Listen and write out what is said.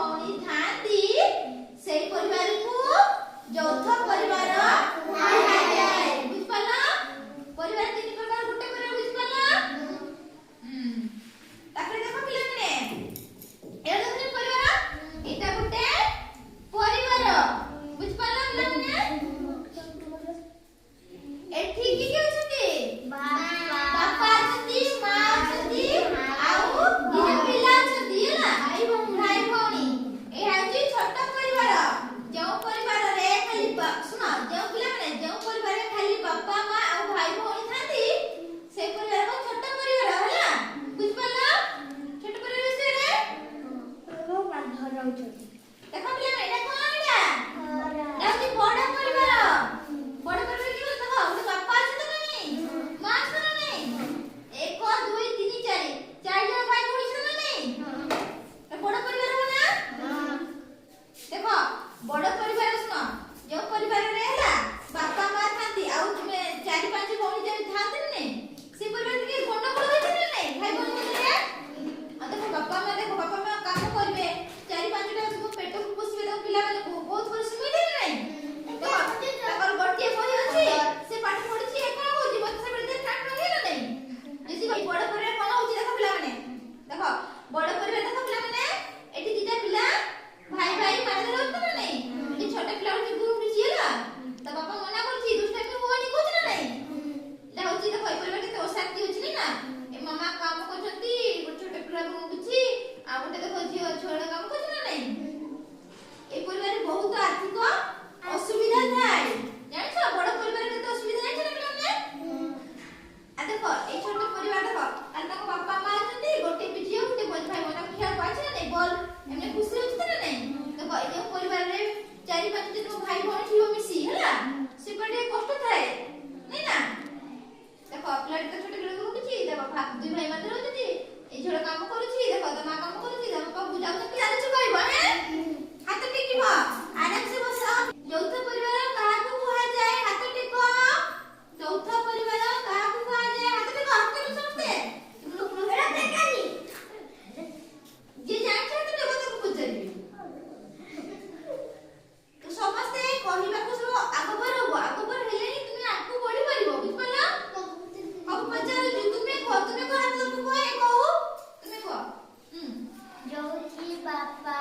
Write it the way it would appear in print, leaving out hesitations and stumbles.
ଭଉଣୀ ଥାନ୍ତି ସେଇ ପରିବାରକୁ ଯୌଥ ପରିବାର କୁହାଯାଏ। ବୁଝିପାରିଲ? ପରିବାର ତିନି ପ୍ରକାର, ଗୋଟେ ପରିବାର ବୁଝିପାରିଲ? ତାପରେ ଦେଖ ପିଲାମାନେ, ଏଇଟା ଦେଖୁଛ ପରିବାର, ଏଇଟା ଗୋଟେ ପରିବାର। ବୁଝିପାରିଲ ପିଲାମାନେ? ଏଠି କିଏ କିଏ ଅଛନ୍ତି? ବାପା ଅଛନ୍ତି, ମା ଅଛନ୍ତି, ଆଉ ଦିଟା ପିଲା ଅଛନ୍ତି ହେଲା, ଭାଇ ଭଉଣୀ। ଏହା ହେଉଛି ଛୋଟ ପରିବାର। ଯେଉଁ ପରିବାରରେ ଖାଲି ଶୁଣ, ଯେଉଁ ପିଲାମାନେ ଯେଉଁ ପରିବାରରେ ଖାଲି ବାପା ମା ଆଉ ଭାଇ ଭଉଣୀ ଥାନ୍ତି ସେ ପରିବାର ଛୋଟ ପରିବାର ହେଲା। ବୁଝିପାରିଲ? ଛୋଟ ପରିବାର ବିଷୟରେ ଦେଖ ପିଲାମାନେ, ଏଇଟା କଣ? ଏଇଟା ହେଉଛି ବଡ ପରିବାର। ବଡ ପରିବାର କି ଦେଖ, ଗୋଟେ ବାପା ଅଛନ୍ତି ନା ନାହିଁ, ମା ଅଛନ୍ତି ନା ନାହିଁ, 1 2 3 4 ଚାରି ଜଣ ଭାଇ ଭଉଣୀ ଅଛନ୍ତି ନା ନାହିଁ, ବଡ ପରିବାର ହବ ନା? ଦେଖ ବଡ ପରିବାର, ଶୁଣ, ଯୋଉ ପରିବାରରେ ହେଲା ବାପା ମା ଥାନ୍ତି ଆଉ ତୁମେ 4 5 ଭଉଣୀ ଯେମିତି ଥାନ୍ତି ନା ନାହିଁ, ସେ ପରିବାରରେ ଟିକେ ଗଣ୍ଡଗୋଳ ହେଇଛି ନା ନାହିଁ ଭାଇ ଭଉଣୀ ମଧ୍ୟରେ? ଦେଖ ବାପା ମା କାମ କରିବେ, 4 5 ଟା ସବୁ ପେଟକୁ ପୋଷିବେ, ତାଙ୍କ ପିଲାମାନଙ୍କୁ ବହୁତ ପରିଶ୍ରମ ହେଇଥାଏ ନା ନାହିଁ? ତାଙ୍କର ଗୋଟିଏ ବହି ଅଛି, ସେ ପାଠ ପଢିଛି, ଏ କଣ ହଉଛି ମତେ ସେ ଭିତରେ ଟାଟ ଲଗେଇ ନା ନାହିଁ? ଯଦି ବଡ ପରିବାର କଣ ହଉଛି ଦେଖ ପିଲାମାନେ, ଦେଖ ବଡ ପରିବାର ଦେଖ ପିଲାମାନେ, ଏଠି ଦିଟା ପିଲା ଭାଇ ଭାଇ ପାଖରେ ରହୁଛନ୍ତି ନା ନାହିଁ? ଏଠି ଛୋଟ ପିଲା ଗୋଟେ ଗୁରୁ ଉଠିଛି ହେଲା, ତା ବାପା ମନା କରୁଛି ଦୁଷ୍ଟାମି ହୁଅନି କହୁଛି ନା ନାହିଁ? ଏଟା ହଉଛି ଦେଖ, ଏ ପରିବାର କେତେ ଅଶାନ୍ତି ଅଛି ନା? ଏ ମାମା କାମ କରୁଛନ୍ତି, ଗୋଟେ ଛୋଟ ପିଲା ଗୁରୁ ଉଠୁଛି, ଆଉ ଗୋଟେ ଦେଖ ଝିଅ ଛୁଆ କାମ କରୁଛି ନା ନାହିଁ? ଏ ପରିବାରରେ ବହୁତ ଆର୍ଥିକ ଅସୁବିଧା ଥାଏ, ଜାଣିଛ? ବଡ ପରିବାର କେତେ ଅସୁବିଧା ଜାଣିଛ ନା ପିଲାମାନେ? ଦେଖ ଏଇ ଛୋଟ ପରିବାର ଦେଖ, ଆଉ ତାଙ୍କ ବାପା ମା ଅଛନ୍ତି, ଗୋଟେ ଝିଅ ଗୋଟେ ଭାଇ ଭଉଣୀ, ତାଙ୍କୁ ଖେଳ ପାଇଛି ନା ନାହିଁ, ବଲ ଏମିତି ଖୁସି ଅଛି ନା ନାହିଁ? ଦେଖ ଏ ଯୋଉ ପରିବାରରେ 4 5 ଜଣ ଭାଇ ଭଉଣୀ ଥିବ ମିଶି ହେଲା, ସେପଟେ ଟିକେ କଷ୍ଟ ଥାଏ ନାଇଁ ନା? ଦେଖ ପିଲାଟି ତ ଛୋଟ ପିଲା ରହୁଛି, ଦେଖ 2 ଭାଇ ମାନେ ରହୁଛନ୍ତି, ଏଇ ଝିଅ କାମ କରୁଛି, ଦେଖ ତା ମା କାମ କରୁଛି, ତା ବାପା ବୁଝାଉଛନ୍ତି, ଚାଲିଛୁ କହିବ ହାତ ଟେକିବ, ଆରାମସେ ବସ। ଯୌଥ ପରିବାର କାହାକୁ କୁହାଯାଏ? ହାତ ଟେକ। ଯୌଥ ପରିବାର କାହାକୁ କୁହାଯାଏ? ହାତ ଟେକ, ହାତ ଟେକ ସମସ୍ତେ। ଯିଏ ଜାଣିଛ ହାତ ଟେକ, ତାକୁ ପଚାରିବି। ତ ସମସ୍ତେ କହିବାକୁ ସବୁ ଆଗଭର ହବ, ଆଗଭର ହେଲେ ହିଁ ତୁମେ ଆଗକୁ ବଢି ପାରିବ। ବୁଝିପାରିଲ? ହଉ ପଚାରୁଛି, ତୁମେ କହ ହାତ ଟେକ, କହୁ ତୁମେ କହ। ଯୋଉଠି ବାପା